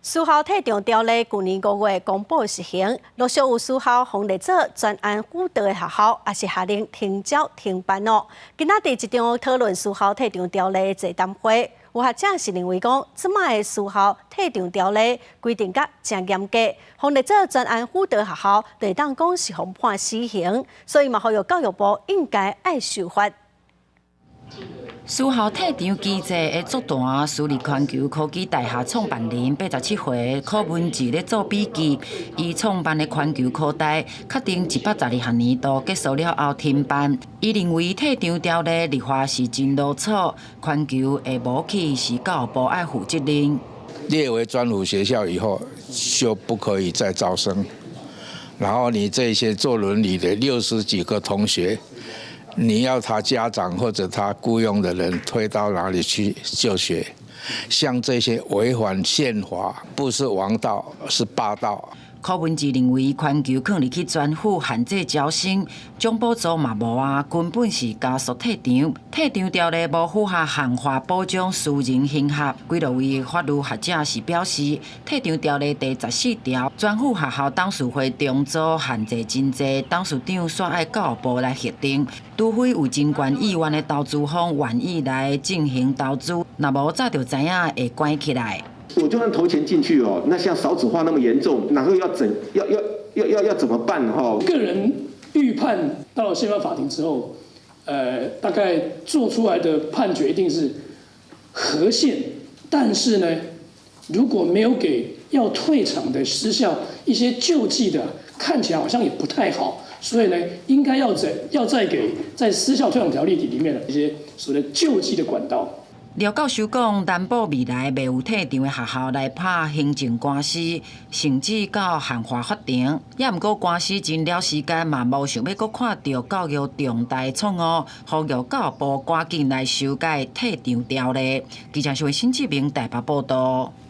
私校体长条例去年5月公布实行，陆续有私校防立做专案辅导的学校，也是下令停招停办哦。今仔日一场讨论私校体长条例的座谈会，有学者是认为讲，即卖的私校体长条例规定甲真严格，防立做专案辅导学校，就当讲是互判死刑，所以嘛，呼吁教育部应该爱守法。私校退场机制的作单，私立环球科技大厦创办人87岁柯文哲咧做笔记，伊创办的环球科大确定112学年度结束了后停办。伊认为退场条例立法是真啰嗦，环球下无去是教育部爱负责任。列为专辅学校以后，就不可以再招生。然后你这些做伦理的60几个同学。你要他家长或者他雇佣的人推到哪里去就学？像这些违反宪法，不是王道，是霸道。柯文哲认为，环球放入去专辅限制招生，奖补助嘛无啊，根本是加速退场。退场条例无符合宪法保障私人行学。几多位法律学者是表示，退场条例第14条，专辅学校董事会重组限制真济，董事长煞爱教育部来核定，除非有真悬意愿的投资方愿意来进行投资，若无早就知影会关起来。我就算投钱进去哦，那像少子化那么严重，然后要怎么办哈？个人预判到了宪法法庭之后，大概做出来的判决一定是合宪，但是呢，如果没有给要退场的私校一些救济的，看起来好像也不太好，所以呢，应该要再给在私校退场条例里面的一些所谓的救济的管道。廖教授讲，担保未来未有退场的学校来拍行政官司，甚至到宪法法庭。也毋过官司真了时间嘛，无想要阁看到教育重大错误，呼吁教育部赶紧来修改退场条例。记者是为新志明台北报道。